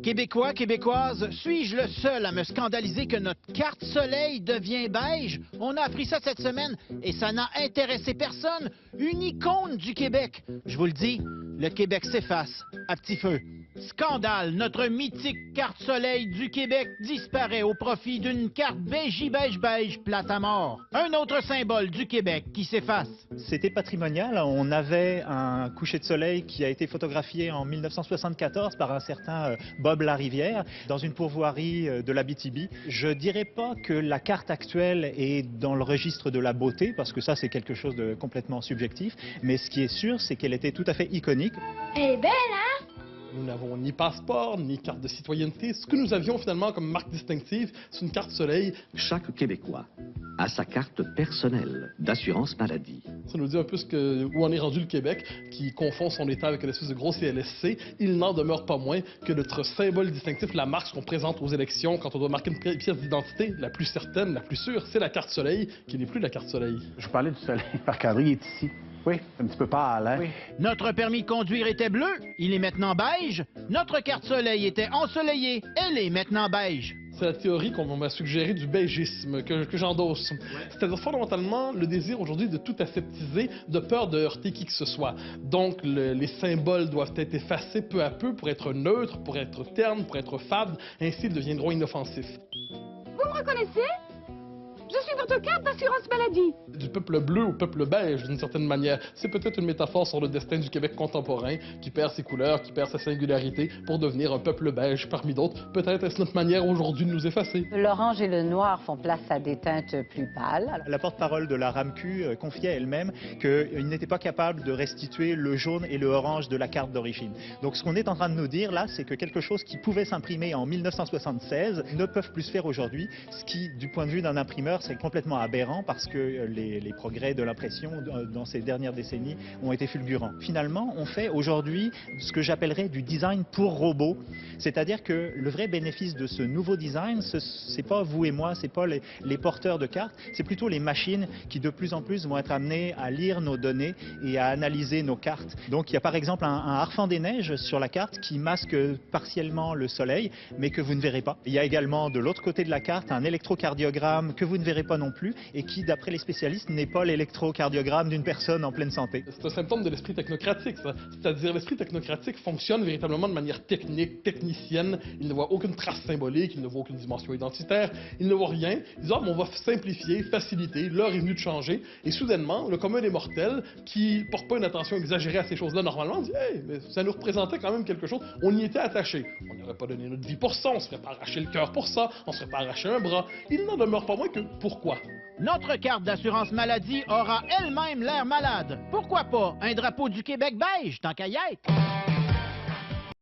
Québécois, Québécoises, suis-je le seul à me scandaliser que notre carte soleil devient beige? On a appris ça cette semaine et ça n'a intéressé personne. Une icône du Québec. Je vous le dis, le Québec s'efface à petit feu. Scandale, notre mythique carte soleil du Québec disparaît au profit d'une carte beige plate à mort. Un autre symbole du Québec qui s'efface. C'était patrimonial. On avait un coucher de soleil qui a été photographié en 1974 par un certain Bob Larivière dans une pourvoirie de l'Abitibi. Je dirais pas que la carte actuelle est dans le registre de la beauté, parce que ça c'est quelque chose de complètement subjectif, mais ce qui est sûr, c'est qu'elle était tout à fait iconique. Elle est belle, hein? Nous n'avons ni passeport, ni carte de citoyenneté. Ce que nous avions finalement comme marque distinctive, c'est une carte soleil. Chaque Québécois a sa carte personnelle d'assurance maladie. Ça nous dit un peu où en est rendu le Québec, qui confond son État avec une espèce de gros CLSC. Il n'en demeure pas moins que notre symbole distinctif, la marque qu'on présente aux élections quand on doit marquer une pièce d'identité, la plus certaine, la plus sûre, c'est la carte soleil, qui n'est plus la carte soleil. Je vous parlais du soleil. Marc-André, il est ici. Oui, un petit peu pâle, hein? Oui. Notre permis de conduire était bleu, il est maintenant beige. Notre carte soleil était ensoleillée, elle est maintenant beige. C'est la théorie qu'on m'a suggérée du beigisme, que j'endosse. Ouais. C'est-à-dire fondamentalement le désir aujourd'hui de tout aseptiser, de peur de heurter qui que ce soit. Donc les symboles doivent être effacés peu à peu pour être neutres, pour être ternes, pour être fades. Ainsi, ils deviendront inoffensifs. Vous me reconnaissez? Je suis votre carte d'assurance maladie. Du peuple bleu au peuple beige, d'une certaine manière. C'est peut-être une métaphore sur le destin du Québec contemporain, qui perd ses couleurs, qui perd sa singularité, pour devenir un peuple beige parmi d'autres. Peut-être est-ce notre manière aujourd'hui de nous effacer. L'orange et le noir font place à des teintes plus pâles. La porte-parole de la RAMQ confiait elle-même qu'il n'était pas capable de restituer le jaune et le orange de la carte d'origine. Donc ce qu'on est en train de nous dire là, c'est que quelque chose qui pouvait s'imprimer en 1976 ne peuvent plus se faire aujourd'hui, ce qui, du point de vue d'un imprimeur, c'est complètement aberrant parce que les progrès de l'impression dans ces dernières décennies ont été fulgurants. Finalement, on fait aujourd'hui ce que j'appellerais du design pour robots, c'est-à-dire que le vrai bénéfice de ce nouveau design, c'est pas vous et moi, c'est pas les porteurs de cartes, c'est plutôt les machines qui de plus en plus vont être amenées à lire nos données et à analyser nos cartes. Donc il y a par exemple un harfang des neiges sur la carte qui masque partiellement le soleil, mais que vous ne verrez pas. Il y a également de l'autre côté de la carte un électrocardiogramme que vous ne verrez pas non plus et qui, d'après les spécialistes, n'est pas l'électrocardiogramme d'une personne en pleine santé. C'est un symptôme de l'esprit technocratique, ça. C'est-à-dire l'esprit technocratique fonctionne véritablement de manière technique, technicienne. Il ne voit aucune trace symbolique, il ne voit aucune dimension identitaire, il ne voit rien. Ils disent, on va simplifier, faciliter, l'heure est venue de changer. Et soudainement, le commun des mortels, qui porte pas une attention exagérée à ces choses-là normalement, dit, hey, mais ça nous représentait quand même quelque chose. On y était attaché. On n'aurait pas donné notre vie pour ça, on ne serait pas arraché le cœur pour ça, on ne serait pas arraché un bras. Il n'en demeure pas moins que pourquoi? Notre carte d'assurance maladie aura elle-même l'air malade. Pourquoi pas un drapeau du Québec beige, tant qu'à y être?